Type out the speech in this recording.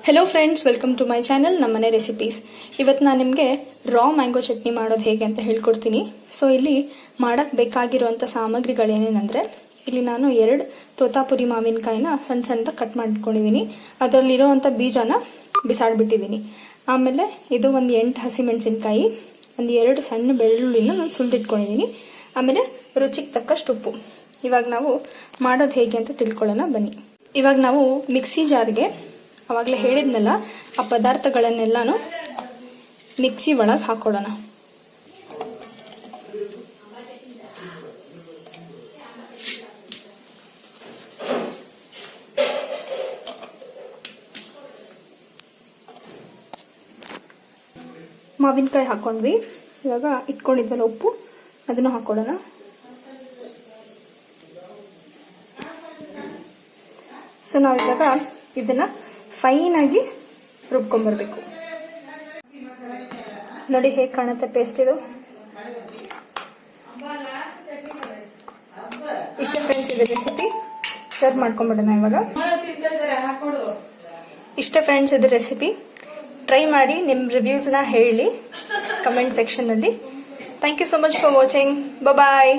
Hello friends, welcome to my channel ನಮ್ಮನೆ recipes. ಇವತ್ತು ನಾನು ನಿಮಗೆ ರಾ ಮ್ಯಾಂಗೋ ಚಟ್ನಿ ಮಾಡೋದು ಹೇಗೆ ಅಂತ ಹೇಳ್ಕೊಡ್ತೀನಿ. ಸೊ ಇಲ್ಲಿ ಮಾಡೋಕ್ಕೆ ಬೇಕಾಗಿರುವಂಥ ಸಾಮಗ್ರಿಗಳೇನೇನೆಂದರೆ, ಇಲ್ಲಿ ನಾನು 2 ತೋತಾಪುರಿ ಮಾವಿನಕಾಯಿನ ಸಣ್ಣ ಸಣ್ಣದಾಗಿ ಕಟ್ ಮಾಡಿಟ್ಕೊಂಡಿದ್ದೀನಿ. ಅದರಲ್ಲಿರೋವಂಥ ಬೀಜನ ಬಿಸಾಡಿಬಿಟ್ಟಿದ್ದೀನಿ. ಆಮೇಲೆ ಇದು ಒಂದು 8 ಹಸಿಮೆಣಸಿನ್ಕಾಯಿ, ಒಂದು 2 ಸಣ್ಣ ಬೆಳ್ಳುಳ್ಳಿನ ನಾನು ಸುಲಿದಿಟ್ಕೊಂಡಿದ್ದೀನಿ. ಆಮೇಲೆ ರುಚಿಗೆ ತಕ್ಕಷ್ಟು ಉಪ್ಪು. ಇವಾಗ ನಾವು ಮಾಡೋದು ಹೇಗೆ ಅಂತ ತಿಳ್ಕೊಳ್ಳೋಣ ಬನ್ನಿ. ಇವಾಗ ನಾವು ಮಿಕ್ಸಿ ಜಾರ್ಗೆ ಅವಾಗಲೇ ಹೇಳಿದ್ನಲ್ಲ ಆ ಪದಾರ್ಥಗಳನ್ನೆಲ್ಲಾನು ಮಿಕ್ಸಿ ಒಳಗೆ ಹಾಕೊಳ್ಳೋಣ. ಮಾವಿನಕಾಯಿ ಹಾಕೊಂಡ್ವಿ. ಇವಾಗ ಇಟ್ಕೊಂಡಿದ್ವಲ್ಲ ಉಪ್ಪು, ಅದನ್ನು ಹಾಕೊಳ್ಳೋಣ. ಸೊ ನಾವು ಇವಾಗ ಇದನ್ನ ಫೈನ್ ಆಗಿ ರುಬ್ಕೊಂಡ್ಬರ್ಬೇಕು. ನೋಡಿ ಹೇಗೆ ಕಾಣುತ್ತೆ ಪೇಸ್ಟ್ ಇದು. ಇಷ್ಟ ಫ್ರೆಂಡ್ಸ್ ಇದು ರೆಸಿಪಿ. ಸರ್ವ್ ಮಾಡ್ಕೊಂಡ್ಬಿಡೋಣ ಇವಾಗ. ಇಷ್ಟ ಫ್ರೆಂಡ್ಸ್ ಇದು ರೆಸಿಪಿ. ಟ್ರೈ ಮಾಡಿ ನಿಮ್ಮ ರಿವ್ಯೂಸ್ನ ಹೇಳಿ ಕಮೆಂಟ್ ಸೆಕ್ಷನಲ್ಲಿ. Thank you so much for watching. Bye.